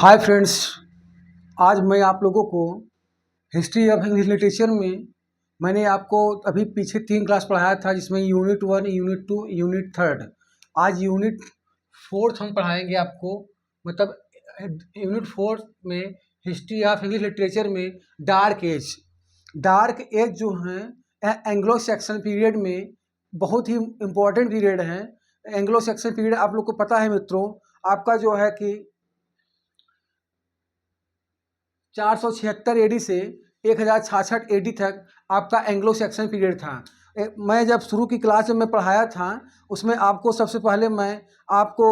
Hi friends. आज मैं आप लोगों को हिस्ट्री ऑफ इंग्लिश लिटरेचर में मैंने आपको अभी पीछे 3 क्लास पढ़ाया था, जिसमें यूनिट 1, यूनिट 2, यूनिट 3। आज यूनिट 4 हम पढ़ाएंगे आपको। मतलब यूनिट 4 में हिस्ट्री ऑफ इंग्लिश लिटरेचर में डार्क एज जो है एंग्लो सैक्सन पीरियड में बहुत ही इम्पोर्टेंट पीरियड है। एंग्लो सैक्सन पीरियड आप लोग को पता है मित्रों, आपका जो है कि 476 एडी से 1066 एडी तक आपका एंग्लो सैक्सन पीरियड था। मैं जब शुरू की क्लास में पढ़ाया था, उसमें आपको सबसे पहले मैं आपको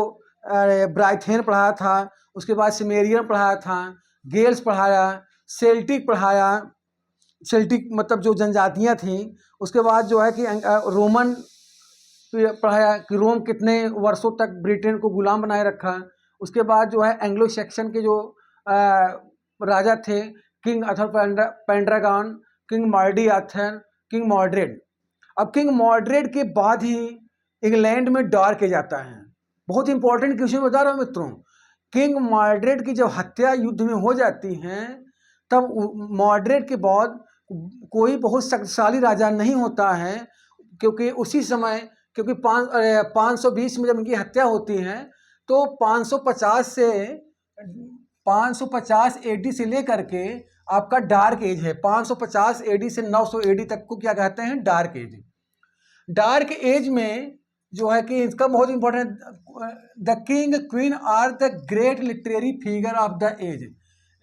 ब्राइथेन पढ़ाया था, उसके बाद सिमेरियन पढ़ाया था, गेल्स पढ़ाया, सेल्टिक पढ़ाया। सेल्टिक मतलब जो जनजातियां थीं। उसके बाद जो है कि रोमन पढ़ाया कि रोम कितने वर्षों तक ब्रिटेन को गुलाम बनाए रखा। उसके बाद जो है एंग्लो सैक्सन के जो राजा थे, किंग अर्थर पेंड्रागॉन, किंग मार्डी आर्थर, किंग मॉर्ड्रेड। अब किंग मॉर्ड्रेड के बाद ही इंग्लैंड में डार्क एज आता है। बहुत इंपॉर्टेंट क्वेश्चन बता रहा हूँ मित्रों। किंग मॉर्ड्रेड की जब हत्या युद्ध में हो जाती है, तब मॉर्ड्रेड के बाद कोई बहुत शक्तिशाली राजा नहीं होता है, क्योंकि उसी समय क्योंकि 520 में जब इनकी हत्या होती है, तो 550 एडी से लेकर के आपका डार्क एज है। 550 एडी से 900 एडी तक को क्या कहते हैं? Dark as. डार्क एज में जो है कि इसका बहुत important, the king queen are the great literary figure of the age.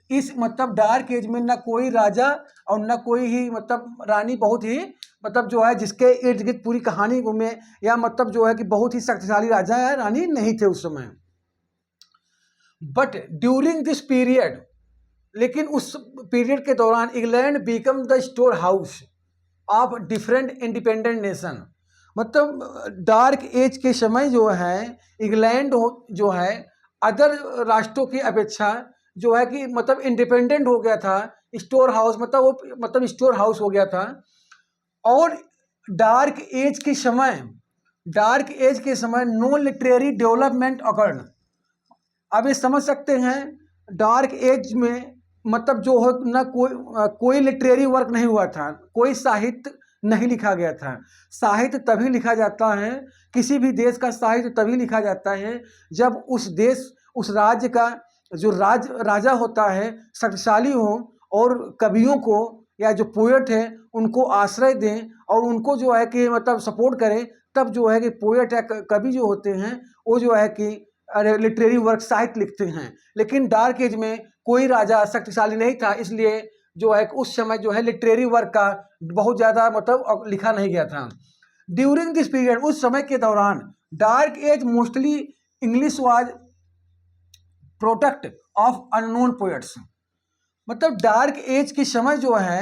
इस मतलब डार्क एज में ना कोई राजा और ना कोई ही मतलब रानी, बहुत ही मतलब जो है जिसके इर्द गिर्द पूरी कहानी घूमे, या मतलब जो है कि बहुत ही शक्तिशाली राजा या रानी नहीं थे उस समय। बट ड्यूरिंग दिस पीरियड, लेकिन उस पीरियड के दौरान England become the store house of different independent nation. मतलब डार्क एज के समय जो है इंग्लैंड जो है अदर राष्ट्रों की अपेक्षा जो है कि मतलब इंडिपेंडेंट हो गया था। स्टोर हाउस मतलब वो मतलब स्टोर हाउस हो गया था। और डार्क एज के समय नो लिटरेरी डेवलपमेंट अकर्ड। अब ये समझ सकते हैं, डार्क एज में मतलब जो हो ना कोई लिटरेरी वर्क नहीं हुआ था, कोई साहित्य नहीं लिखा गया था। साहित्य तभी लिखा जाता है, किसी भी देश का साहित्य तभी लिखा जाता है जब उस देश उस राज्य का जो राजा होता है शक्तिशाली हो, और कवियों को या जो पोएट है उनको आश्रय दें और उनको जो है कि मतलब सपोर्ट करें। तब जो है कि पोएट या कवि जो होते हैं वो जो है कि लिटरेरी वर्क साहित्य लिखते हैं। लेकिन डार्क एज में कोई राजा शक्तिशाली नहीं था, इसलिए जो है उस समय जो है लिटरेरी वर्क का बहुत ज़्यादा मतलब लिखा नहीं गया था। ड्यूरिंग दिस पीरियड, उस समय के दौरान dark age mostly English was product of unknown poets. मतलब डार्क एज के समय जो है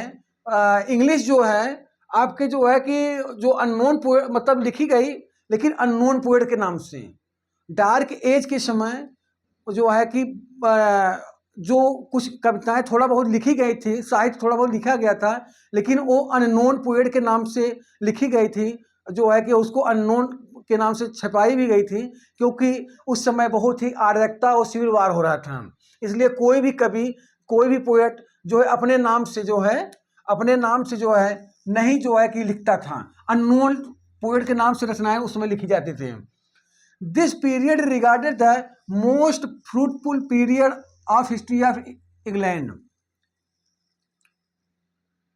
इंग्लिश जो है आपके जो है कि जो अननोन पोएट मतलब लिखी गई, लेकिन अननोन पोएट के नाम से। डार्क एज के समय जो है कि जो कुछ कविताएं थोड़ा बहुत लिखी गई थी, साहित्य थोड़ा बहुत लिखा गया था, लेकिन वो अननोन पोएट के नाम से लिखी गई थी, जो है कि उसको अननोन के नाम से छपाई भी गई थी, क्योंकि उस समय बहुत ही अराजकता और सिविल वार हो रहा था। इसलिए कोई भी कवि, कोई भी पोएट जो है अपने नाम से जो है नहीं जो है कि लिखता था। अननोन पोएट के नाम से रचनाएं उस समय लिखी जाती थी। This period regarded the most fruitful period of history of England.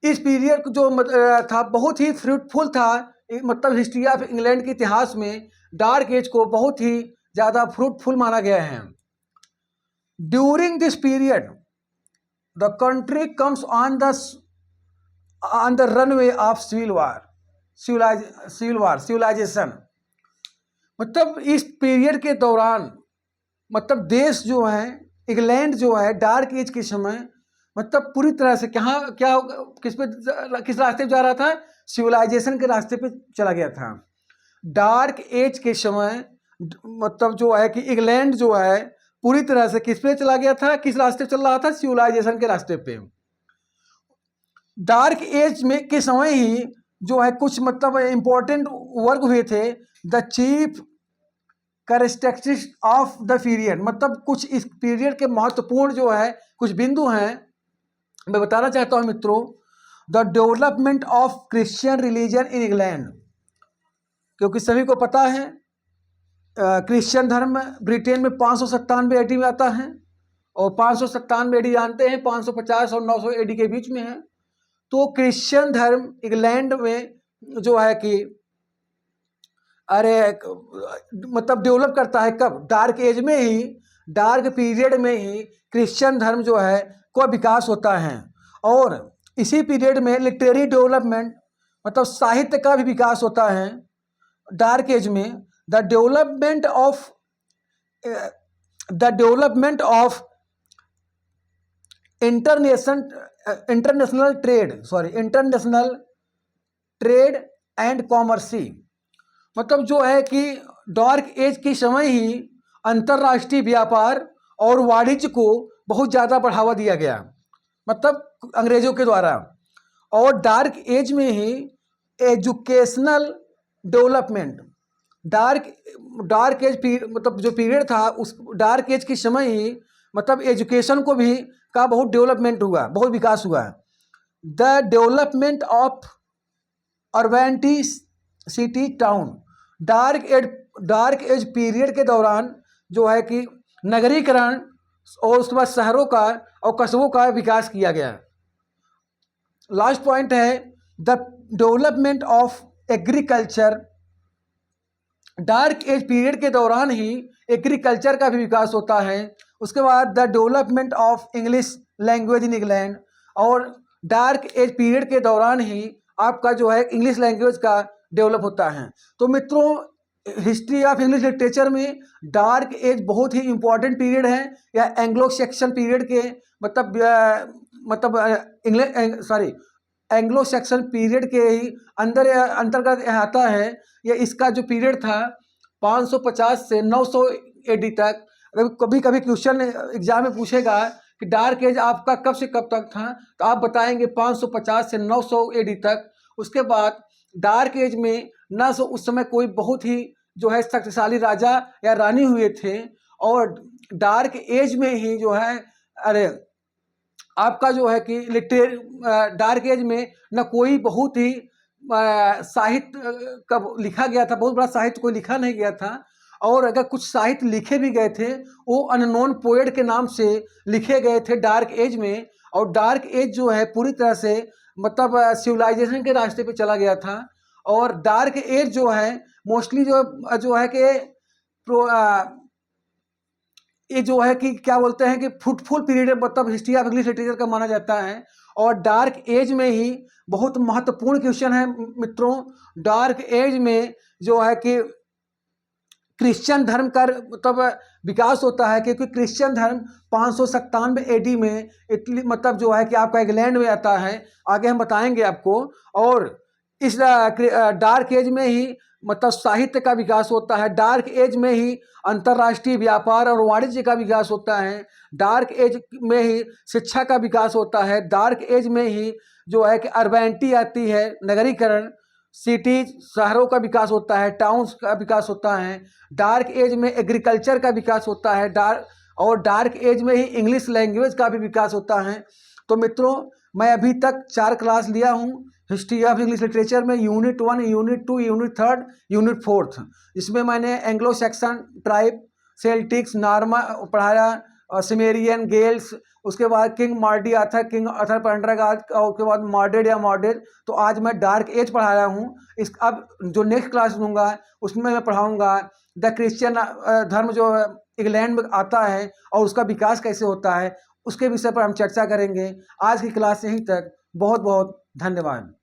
इस पीरियड जो था बहुत ही फ्रूटफुल था, मतलब हिस्ट्री ऑफ इंग्लैंड के इतिहास में डार्क एज को बहुत ही ज़्यादा फ्रूटफुल माना गया है। During this period the country comes on the runway of civilisation. मतलब इस पीरियड के दौरान मतलब देश जो है इंग्लैंड जो है डार्क एज के समय मतलब पूरी तरह से किस रास्ते पे जा रहा था? सिविलाइजेशन के रास्ते पे चला गया था। डार्क एज के समय मतलब जो है कि इंग्लैंड जो है पूरी तरह से किस पे चला गया था? किस रास्ते चल रहा था? सिविलाइजेशन के रास्ते पे। डार्क एज में के समय ही जो है कुछ मतलब इम्पोर्टेंट वर्क हुए थे। The chief characteristics of the period, मतलब कुछ इस पीरियड के महत्वपूर्ण जो है कुछ बिंदु हैं मैं बताना चाहता हूँ मित्रों। The development of Christian religion in England, क्योंकि सभी को पता है क्रिश्चियन धर्म ब्रिटेन में 597 एडी में आता है, और 597 एडी जानते हैं 550 और 900 एडी के बीच में है। तो क्रिश्चियन धर्म इंग्लैंड में जो है कि मतलब डेवलप करता है कब? डार्क एज में ही, डार्क पीरियड में ही क्रिश्चियन धर्म जो है को विकास होता है। और इसी पीरियड में लिटरेरी डेवलपमेंट, मतलब साहित्य का भी विकास होता है डार्क एज में। The development of international trade and commerce, मतलब जो है कि डार्क एज के समय ही अंतर्राष्ट्रीय व्यापार और वाणिज्य को बहुत ज़्यादा बढ़ावा दिया गया, मतलब अंग्रेजों के द्वारा। और डार्क एज में ही एजुकेशनल डेवलपमेंट, डार्क एज मतलब जो पीरियड था उस डार्क एज के समय ही मतलब एजुकेशन को भी का बहुत डेवलपमेंट हुआ, बहुत विकास हुआ। The development of urbanity city town, dark age period के दौरान जो है कि नगरीकरण और उसके बाद शहरों का और कस्बों का विकास किया गया। लास्ट पॉइंट है the development of agriculture, dark age period के दौरान ही एग्रीकल्चर का भी विकास होता है। उसके बाद the development of English language in England, और डार्क एज पीरियड के दौरान ही आपका जो है इंग्लिश लैंग्वेज का डेवलप होता है। तो मित्रों, हिस्ट्री ऑफ इंग्लिश लिटरेचर में डार्क एज बहुत ही इंपॉर्टेंट पीरियड है, या एंग्लो सेक्शन पीरियड के एंग्लो सेक्शन पीरियड के ही अंतर्गत आता है। या इसका जो पीरियड था 550 से 900 एडी तक। कभी कभी क्वेश्चन एग्जाम में पूछेगा कि डार्क एज आपका कब से कब तक था, तो आप बताएंगे 550 से 900 एडी तक। उसके बाद डार्क एज में न तो उस समय कोई बहुत ही जो है शक्तिशाली राजा या रानी हुए थे, और डार्क एज में ही जो है आपका जो है कि डार्क एज में न कोई बहुत ही साहित्य कब लिखा गया था, बहुत बड़ा साहित्य कोई लिखा नहीं गया था। और अगर कुछ साहित्य लिखे भी गए थे वो अननोन पोएट के नाम से लिखे गए थे डार्क एज में। और डार्क एज जो है पूरी तरह से मतलब सिविलाइजेशन के रास्ते पे चला गया था। और डार्क एज जो है मोस्टली जो है कि ये जो है कि क्या बोलते हैं कि फ्रूटफुल पीरियड मतलब हिस्ट्री ऑफ इंग्लिश लिटरेचर का माना जाता है। और डार्क एज में ही बहुत महत्वपूर्ण क्वेश्चन है मित्रों, डार्क एज में जो है कि क्रिश्चियन धर्म का मतलब विकास होता है, क्योंकि क्रिश्चियन धर्म 597 एडी में इटली मतलब जो है कि आपका इंग्लैंड में आता है, आगे हम बताएंगे आपको। और इस डार्क एज में ही मतलब साहित्य का विकास होता है, डार्क एज में ही अंतर्राष्ट्रीय व्यापार और वाणिज्य का विकास होता है, डार्क एज में ही शिक्षा का विकास होता है, डार्क एज में ही जो है कि अर्बनिटी आती है, नगरीकरण, सिटीज शहरों का विकास होता है, टाउन्स का विकास होता है, डार्क एज में एग्रीकल्चर का विकास होता है, डार्क एज में ही इंग्लिश लैंग्वेज का भी विकास होता है। तो मित्रों, मैं अभी तक 4 क्लास लिया हूँ हिस्ट्री ऑफ इंग्लिश लिटरेचर में, यूनिट 1, यूनिट 2, यूनिट 3, यूनिट 4। इसमें मैंने Anglo Saxon tribe, Celtics, Norman पढ़ाया, सिमेरियन, गेल्स, उसके बाद किंग मार्डी आर्थर, किंग आर्थर पेंड्रागार्थ, और उसके बाद मॉर्डेड या मॉर्डेड। तो आज मैं डार्क एज पढ़ा रहा हूँ। अब जो नेक्स्ट क्लास लूँगा उसमें मैं पढ़ाऊँगा द क्रिश्चियन धर्म जो इंग्लैंड में आता है और उसका विकास कैसे होता है, उसके विषय पर हम चर्चा करेंगे। आज की क्लास यहीं तक। बहुत बहुत धन्यवाद।